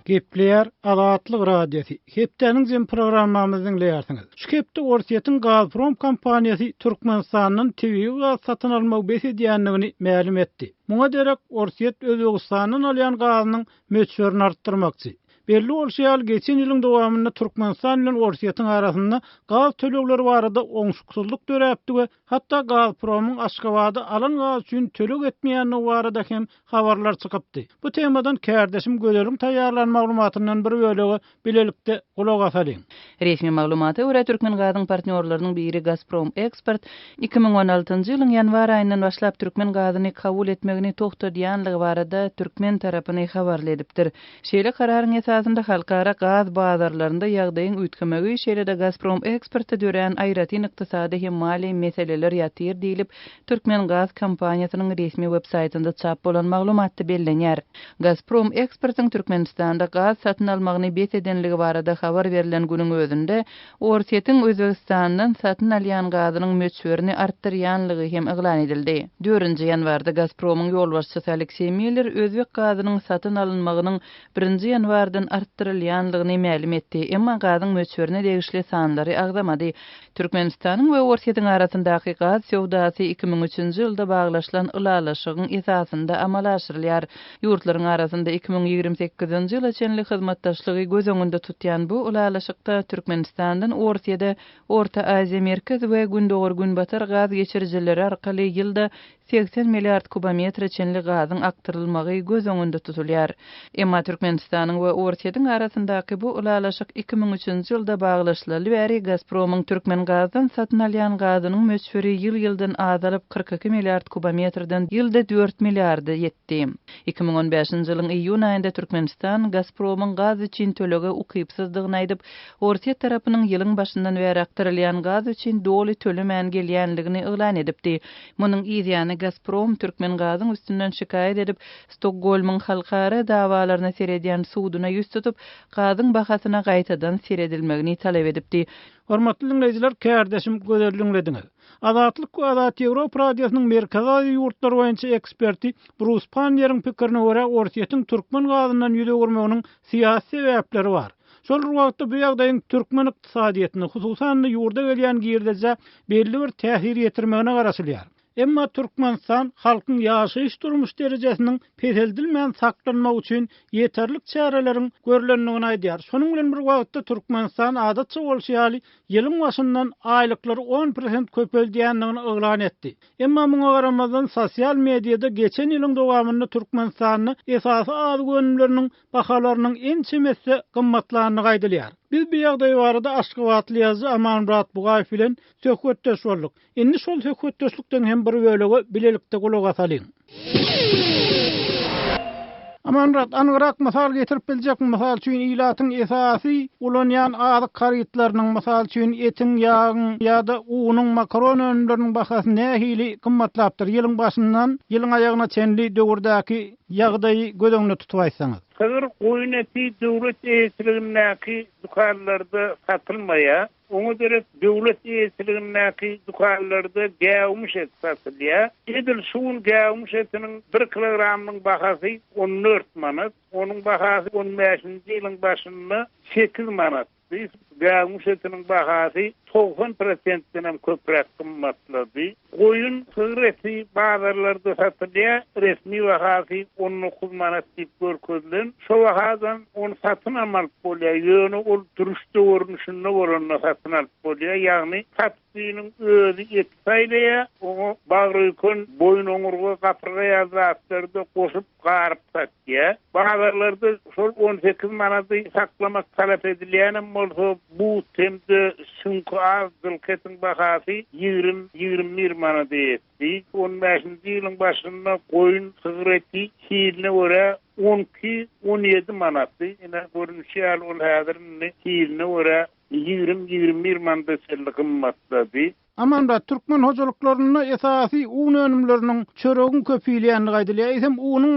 Gepleyer Azatlyk Radiosu. Hepdeniň jem programmamyzyň leýärsiňiz. Şu hepde Orsiýetiň Gazprom kompaniýasy Türkmenistanyň TV we satyn alma besedýänligini ma'lum etdi. Muňa derek Orsiýet Özbegistanyň alýan gazynyň möçberini artdyrmakçy. Belli bolşýal geçen ýylyň dowamynda Türkmenistan bilen Orsiýetiň arasynda gaz tölegleri barada oňşuksuzlyk döräpdi we hatda Gazpromyň Aşgabatda alan gaz üçin töleg etmeýänligi barada hem habarlar çykypdy. Bu temadan kärdeşim gölerim taýýarlan maglumatyndan bir bölegi bilelikde kulak asalyň. Resmi maglumaty görä Türkmen gazynyň partnýorlarynyň biri Gazprom Export 2016-njy ýylyň ýanwar aýyndan başlap Türkmen gazyny kabul etmegini togtadýanlygy barada Türkmen tarapyny habar edipdir. Şeýle kararyň esasında halkara gaz bazarlarında ýagdaýyň üýtgemegi şeýle-de Gazprom Export'a dören aýratyn ykdysady hem mali meseleler ýatyr diýilip Türkmen gaz kompaniýasynyň resmi websaytynda çap bolan maglumatda bellenýär. Gazprom Export'yň Türkmenistanda gaz satyn almagyny betedenligi barada habar berilen günüň özünde Orsiýetiň Özbegistandan satyn alýan gazynyň möçberini artdyrýanlygy hem eglan edildi. 4-nji ýanwarda Gazpromyň ýolbaşçysy Aleksey Miller özbek gazynyň satyn alynmagynyň 1-nji ýanwardan arttyrylýanlygyny ma'lum etdi. Emma gazyň möçberini degişli sanlary agdamady. Türkmenistanyň we Orsiýetiň arasyndaky gaz sowdasy 2003-nji ýylda baglaşylan ulalaşygyň esasynda amal aşyrylýar. Ýurtlaryň arasynda 2028-nji ýyla çenli hyzmatdaşlygy göz öňünde tutýan bu ulalaşykda Türkmenistandan Orsiýede Orta Aziýa merkez we gündogor günbatar gaz geçirjileri arkaly ýylda 80 milliard kubometr çenli gazyň aktyrylmagy göz öňünde tutulýar. Emma Türkmenistanyň we Orsiýetiň arasyndaky bu ulalaşyk 2003-nji ýylda baglaşylaly bäri Gazpromyň Türkmen gazdan satyn alýan gazynyň möçberi ýyl-ýyldan azalyp 42 milliard kubometrden ýylda 4 milliardy ýetdi. 2015-nji ýylyň iýun aýynda Türkmenistan Gazpromyň gaz üçin tölegi ukypsyzdygyny aýdyp, Orsiýet tarapynyň ýylyň başyndan bäri aktyrylýan gaz üçin doly tölemän gelýänligini eglan edipdi. Munyň ýa Gazprom Türkmen gazyň üstünden şikayet edip Stockholmyň halkara dawalaryna seredýän suwduna ýüz tutup gazyň bahasyna gaýtadan seredilmegini talep edipdi. Hormatly dinleýijiler, kärdeşim gözelliňlediňiz. Azatlyk we Azat Ýewropa radiosynyň merkezi ýurtlar boýunça eksperti Bruce Panner'in pikirine görä Orsiýetiň Türkmen gazyndan ýüze görmeginiň syýasy sebäpleri bar. Şol wagtda bu ýagdaýyň Türkmen ykdysadyýatyna, hususan ýurda gelýän girdejä belli bir täsir ýetirmegine garaşylýar. Emma Türkmenistan halkyň ýaşaýyş durmuş derejesiniň peşeldilmän saklanmagy üçin ýeterlik çärelerin görülendigini aýdýar. Şonuň bilen bir wagtda Türkmenistan adatça bolşýaly ýylyň başyndan aýlyklary 10% köpeldýändigini eglan etdi. Emma muňa garamazdan sosial mediada geçen ýylyň dowamynda Türkmenistanyň esasy az gönümleriniň bahalarynyň en çemesse gymmatlandygy aýdylýar. Biz bu ýagdaý barada Aşgabatly ýazgy Amanmurat Bugaýew bilen söhbetdeş bolduk. Endi şol söhbetdeşlikden hem bir bölegi bilelikde kulak asalyň. Amanmurat, anyrak masal getirip biljekmi? Masal üçin ilatyň esasy ulanýan azyk karytlarynyň, masal üçin etiň, ýagyň ýa-da unyň, makaron önümleriniň bahasy nähili gymmatlapdyr? Ýylyň başyndan ýylyň aýagyna çenli döwürdäki ýagdaýy göz öňünde tutup aýtsaňyz. Hazır oyun eti devlet eğitimindeki dukarlarda satılmaya, onu göre devlet eğitimindeki dukarlarda gavmuş et satılıyor. Edil suun gavmuş etinin 1 kilogramının bahası 14 manat, onun bahası 15. yılın başında 8 manat. Biz gavmuş etinin bahası 90%'den köprek kımmatladı. Koyun sığır eti bazarlarda satılıyor. Resmi bahası 19 manat deyip görközlen. Şu bahadan onu satın almalık oluyor. Yönü ol duruşta görünüşünde olanına satın alıp oluyor. Yani sattığının özü et sayılıyor. Onu bağırıkın boyun onurga kapırga yazatlarda koşup qarıp satıyor. Bazarlarda şu 18 manatı saklamak talep edileyenim olsa bu temde sınkı az dılketin bahası 20-21 manatı etti. 15. yılın başında koyun sığır eti hiline göre 12-17 manatı. Yine görünüşü al ol hadirinde hiline göre 20-21 manatı selli kımmatladı. Amanda Türkmen hocalıklarına esasy un önümlerinin çörögün köpüylýändigi aýdylýar. Hem unyň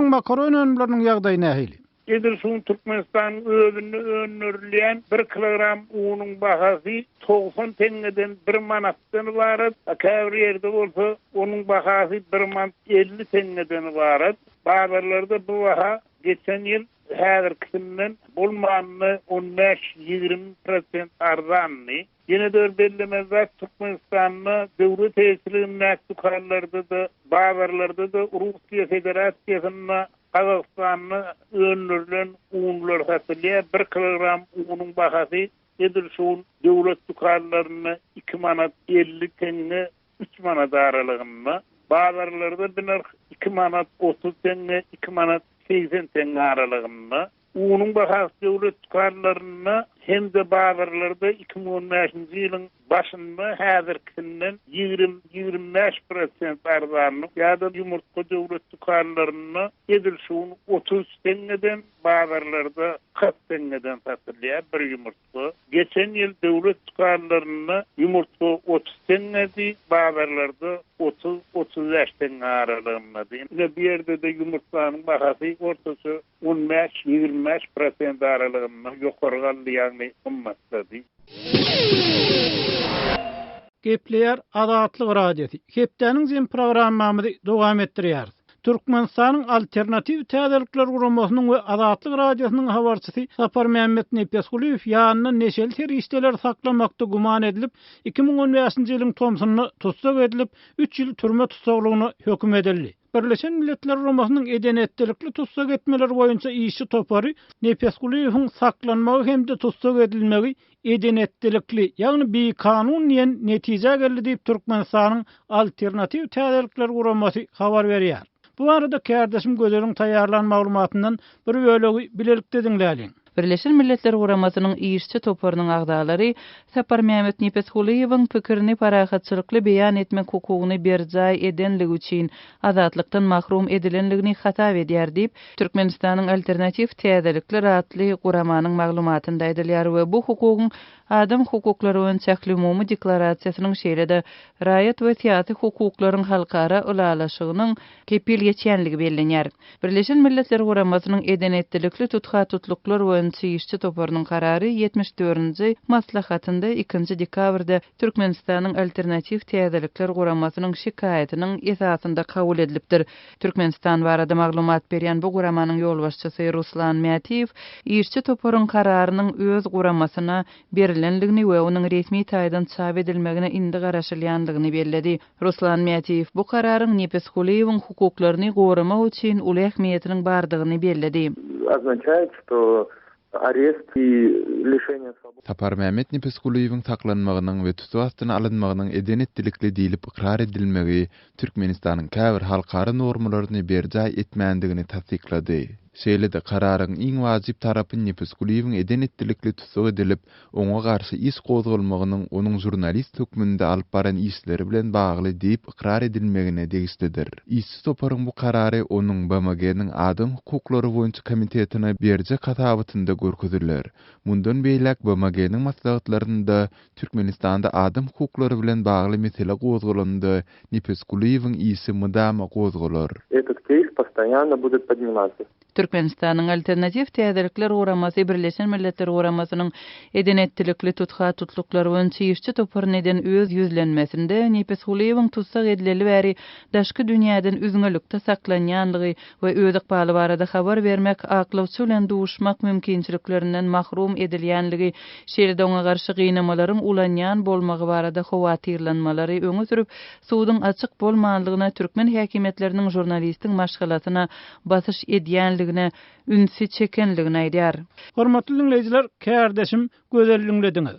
makaron önümlerinin ýagdaýy nähili? Edilsun Türkmenistan özünü önürleyen 1 kilogram unun bahası 90 tengeden 1 manattan varat. Akavri yerde olsa onun bahası 1 manat 50 tengeden varat. Bazarlarda bu baha geçen yıl häzirkinden bolmanyny 15-20% arzanny. Yine de bellemezler Türkmenistan'ı devlet tesirliğinden tukarlarda da, bazarlarda da Rusya Federasyası'na Kazakistan'ı önlerilen unlar satılıyor. 1 kilogram unun bahası edilşun devlet tukarlarına 2 manat 50 tenge 3 manat aralığında. Bazarlarda biner 2 manat 30 tenge 2 manat 80 tenge aralığında. Unun bahası devlet tukarlarına hem de bazarlarda 2015 yılın başında häzirkinden 20-25% arzanlı ya da yumurta devlet tukarlarına edilşun 30 tengeden bazarlarda 40 tengeden satılıyor bir yumurta. Geçen yıl devlet tukarlarına yumurta 30 tengedi, bazarlarda 30-35 tenge aralığındadı. Yine bir yerde de yumurtanın bahası ortası 15-25% aralığında yukarıgaldı yani ummatladı. Gepleyer Adatlyk radiosi. Hepdeniň jem programmamyzy dowam etdirýär. Türkmenistanyň alternativ täzelikler guramasynyň we Adatlyk radiosynyň habarçysy Sapar Mehmet Nepesguliýew ýanyna neşeli terişdeler saklamakda guman edilip 2015-nji ýylyň tomsuny tutsak edilip 3 ýyl türme tutsaklygyna höküm edildi. Birleşen Milletler Guramasynyň edenetlikli tutsak etmeler boýunça işi topary Nepesguliýewiň saklanmagy hemde tutsak edilmegi edenetlikli, ýagny bir kanun diýen netije geldi diýip Türkmenistanyň alternativ täzelikler guramasy habar berýär. Bu arada kärdeşim gözleriň taýýarlan maglumatyndan bir bölegi bilelikde diňläliň. Birleşen Milletler Guramasynyň işçi toparynyň agdalary Sapar Mehmet Nepesguliýewiň pikirini parahatçylykly beýan etmek hukugyny berjay edenligi üçin azatlykdan mahrum edilenligini hata edýär diýip Türkmenistanyň alternativ täzelikler adly guramanyň maglumatynda aýdylýar we bu hukugyň adam hukuklary we çäkli umumy deklarasiýasynyň şeýlede raýat we syýasy hukuklaryň halkara ulalaşygynyň kepil geçýänligi bellenýär. Birleşen Milletler Guramasynyň edenetlikli tutha-tutluklar we işçi toparynyň karary 74-nji maslahatynda 2 dekabrda Türkmenistanyň alternativ täzelikler guramasynyň şikaýatynyň esasynda kabul edilipdir. Türkmenistan barada maglumat berýän bu guramanyň ýolbaşçysy Ruslan Matiýew işçi toparynyň kararynyň öz guramasyna berilenligini we onuň resmi taýdan çap edilmegine indi garaşylýanlygyny belledi. Ruslan Matiýew bu kararyň Nepesguliýewiň hukuklaryny goramak üçin uly ähmiýetiniň bardygyny belledi. Означает, что areст и лишение свободы. Sapar Mehmet Nepesguliýewiň saklanmagynyň we tutup astyna alynmagynyň edenetlikli diýilip ikrar edilmegi Türkmenistanyň käbir halkara normalaryny berjay etmändigini tasdiklady. Şeýle-de kararyň iň wajyp tarapy Nepesguliýewiň edenetlikli tutup edilip, oňa garşy iş gozulmagynyň onuň jurnalist hökmünde alyp baran işleri bilen bagly diýip ikrar edilmegine degişlidir. İşçi toparyň bu karary onuň BMG-niň adam hukuklary boýunça komitetine berje katabatynda görkezilýär. Mundan beýlek BMG-niň maslahatlarynda Türkmenistanda adam hukuklary bilen bagly mesele gozulanda Nepesguliýewiň işi mydama gozgular. Этот кейс постоянно будет подниматься. Türkmenistanyň alternativ täzelikler guramasy Birleşen Milletler Guramasynyň edenetlikli tutha-tutluklar we işçi toparyny eden öz ýüzlenmesinde Nepesguliýewiň tutsak edileli bäri daşky dünýäden üzüňlükde saklanýanlygy we öz ykbaly barada habar bermek, aklawçy bilen duşmak mümkinçiliklerinden mahrum edilýänligi, şeýle oňa garşy gynamalaryň ulanýan bolmagy barada howatyrlanmalary öňe sürüp, suwdyň açyk bolmanlygyna türkmen häkimetleriniň jurnalistiň maşgalatyna basyş edýänligine ünsi çekenligini aýdýar. Hormatly dinleýijiler, kärdeşim gözelliňlediňiz.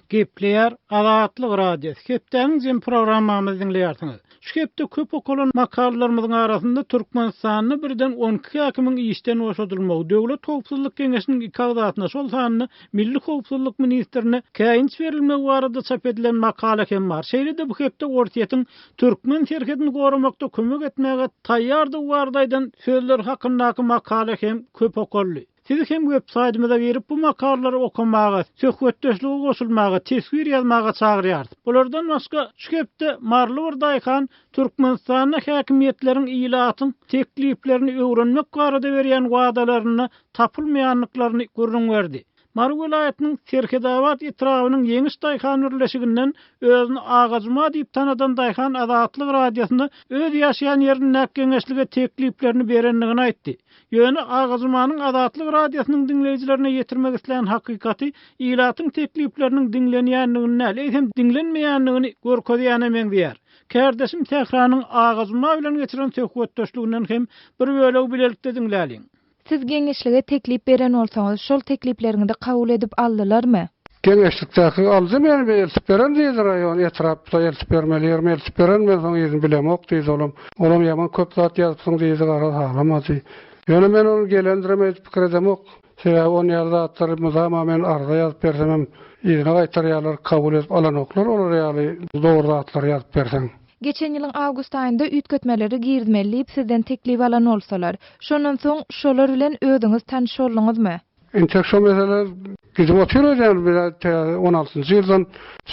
Gepleyer Adatlyk radiosi. Hepdeniň jem programmamyzy dinleýärsiňiz. Şu hepde köp okulan makallarymyzyň arasynda Türkmenistanyny birden 12 häkimiň işden boşadylmagy, Döwlet Howpsuzlyk Geňeşiniň iki agdatyna şol sanyny Milli Howpsuzlyk ministrine käýinç berilmegi barada çap edilen makala hem bar. Şeýle-de bu hepde ortaýatyň türkmen şerhetini goramakda kömek etmäge taýýardy wardaýdan sözler hakyndaky makala hem köp okully. Siz hem websaytymyza berip bu makalary okamagy, söhbetdeşligi goşulmagy, tesvir ýazmagy çagyrýar. Bulardan başga şu hepde Marly bir daýkan Türkmenistanyň häkimiýetleriň ilatyň tekliplerini öwrenmek barada berýän wadalaryny tapylmaýanlyklaryny görüň berdi. Mar vilayatynyň Serkedabad etrabynyň Yeňiş daýhan ürleşiginden özüni Agazyma diýip tanadan daýhan Azatlyk radiosyna öz ýaşaýan ýerine keňeşlige tekliplerini berenligini aýtdy. Ýöne Agazymanyň Azatlyk radiosynyň dinleýijilerine ýetirmek isleýän hakykaty ilatyň teklipleriniň dinlenýänligini, hem dinlenmeýänligini görkezýän emen diýär. Kärdeşim Tehranyň Agazyma bilen geçiren söhbetdeşliginden hem bir bölegi bilelikde dinläliň. Siz geňeşlige teklip beren bolsaňyz, şol teklipleriňizi kabul edip aldylarmy? Geňeşlikdäki aldy men eltip beren diýdi raýon etrapda eltip bermeliler, eltip beren men soň ýerini bilemok diýdi olam. Olam ýaman köp zat ýazypsyň diýdi gara halamady. Ýöne men onu gelendiremez pikir edemok. Sebäbi onu ýazatlar muzama men arda ýazyp bersem, ýygyna gaýtarýarlar, kabul edip alanoklar, olar ýaly dogry zatlar ýazyp berseň. Geçen ýylyň awgust aýynda üýtgetmeleri girdmeliyip sizden teklip alan olsalar, şondan soň şolar bilen özüňiz tanyş boldyňyzmy? Entek şo mesele gidip oturýar bir 16-njy ýyldan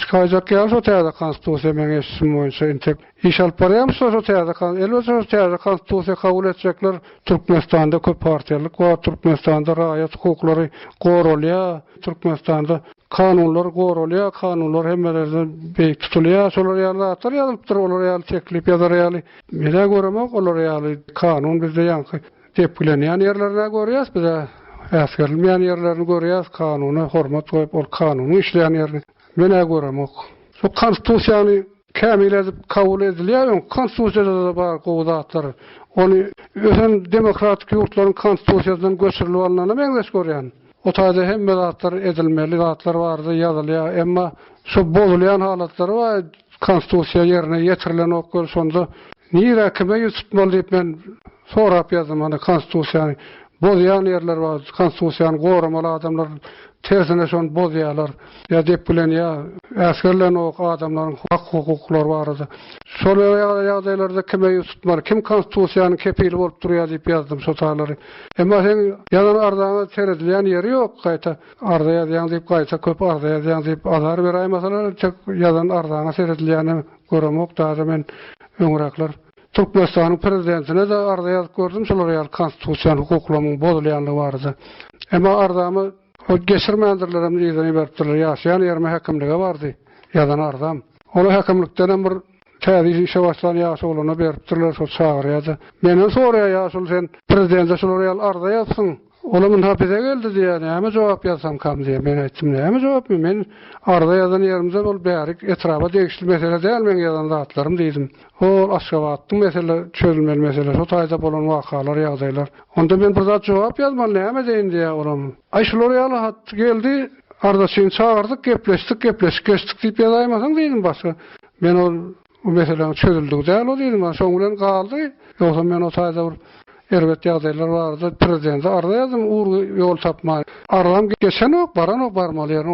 şikaýat gelýär şo täze konstitusiýa meňe eşim boýunça entek iş alyp barýar şo täze konstitusiýa kabul etjekler. Türkmenistanda köp partiýalyk we Türkmenistanda raýat hukuklary goralýar, Türkmenistanda kanunlar goralýar, kanunlar hemmelerden beýik tutulýar, şolar ýaly zatlar ýazyp olar ýaly teklip ýazar ýaly. Mene göremok olar ýaly kanun bizde ýanky tepkilenýän ýerlerine görýäs bize. Äsgerilmeýän ýerlerini görýäs, kanuny hormat goýup, ol kanuny işleýän ýerni mene göremok. Şu konstitusiýany kämil edip kabul edilýär, konstitusiýada da bar gowdatlar. Onu özün demokratik ýurtlaryň konstitusiýasyndan göçürilip alanyny meňzeş görýän. O taýda hemme zatlar edilmeli, zatlar bardy, ýazylýar, emma şu bozulýan halatlar we konstitusiýa ýerine ýetirilen okul şonda niýe kime ýetipmeli diýip men sorap ýazdım ana konstitusiýany. Bozyan yerler var, konstitusiýany goramaly adamlar tersine şon bozýarlar. Ya dep bilen ya äsgerlen o adamlaryň hak hukuklary bardy. Şol ýagdaýlarda kime tutmar, kim konstitusiýanyň kepili bolup durýar diýip ýazdım şo taýlary. Emma sen ýalan ardaňa seredilýän ýeri ýok, gaýta arda ýazýan diýip gaýta köp arda ýazýan diýip azar beräý masalan, ýalan ardaňa seredilýäni göremok da men öňraklar. Türkmenistanyň prezidentine de arda ýazyp gördüm, şolar ýaly konstitusiýany hukuklaryň bozulýanlygy bardy. Emma ardamy o geçirmändirlerim diýip beripdirler, ýaşaýan ýerime häkimlige bardy, ýadan ardam. Onu häkimlikden bir täze işe başlayan ýaşy olana beripdirler, şo çagyrýardy. Menden soraýar ýaşul sen prezidente şolar ýaly arda ýazsyň. Olamın hapize geldi diye, näme jogap ýazsam kam diye men aýtdym, näme jogap men arda ýazan ýerimde bol bärik etraba degişli mesele däl men ýazan zatlarym diýdim. Ol Aşgabatdyň mesele çözülmeli mesele, şo taýda bolan wakalar ýagdaýlar. Onda men bir zat jogap ýazmaly, näme deýin diye olam. Ay şolar ýaly hat geldi, ardaşyny çağırdyk, gepleşdik diýip ýazaýmasaň diýdim başga. Men o meseleň çözüldigi däl o diýdim, şoň bilen galdy. Ýoksa men o taýda elbet ýagdaýlar bardy. Prezidente arda ýazdım, ýol tapma. Aram geçen ok, baran ok barmaly ýer.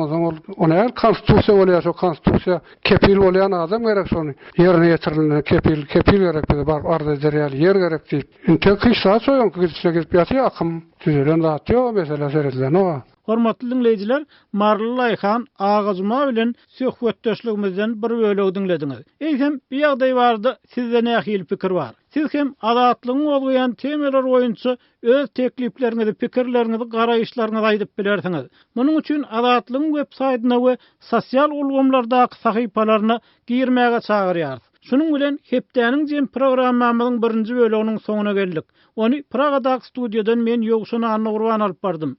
Ona konstitusiýa bolýar, şo konstitusiýa kepil bolýan adam gerek şonu. Ýerine ýetirilen kepil gerek bize bar arda ederýär, ýer gerek diýip. Inte kışla soýan gidişe gidip ýatýar, akym düzelen zat ýok, mesele seredilen o. Hormatly dinleyijiler, Marly Laýhan Agazyma bilen söhbetdeşligimizden bir bölegi dinlediňiz. Eýsem bir ýagdaý bardy, sizde nähil pikir bar. Siz hem azatlygyň bolýan temalar boýunça öz teklipleriňizi, pikirleriňizi, garaýyşlaryňyzy aýdyp bilersiňiz. Munuň üçin azatlygyň web saýtyna we sosial ulgamlardaky sahypalaryna girmäge çagyrýar. Şunun bilen hepdäniň jem programmamyzyň birinji böleginiň soňuna geldik. Onu Pragadaky studiýadan men Ýogşuna Anna Gurban alyp bardym.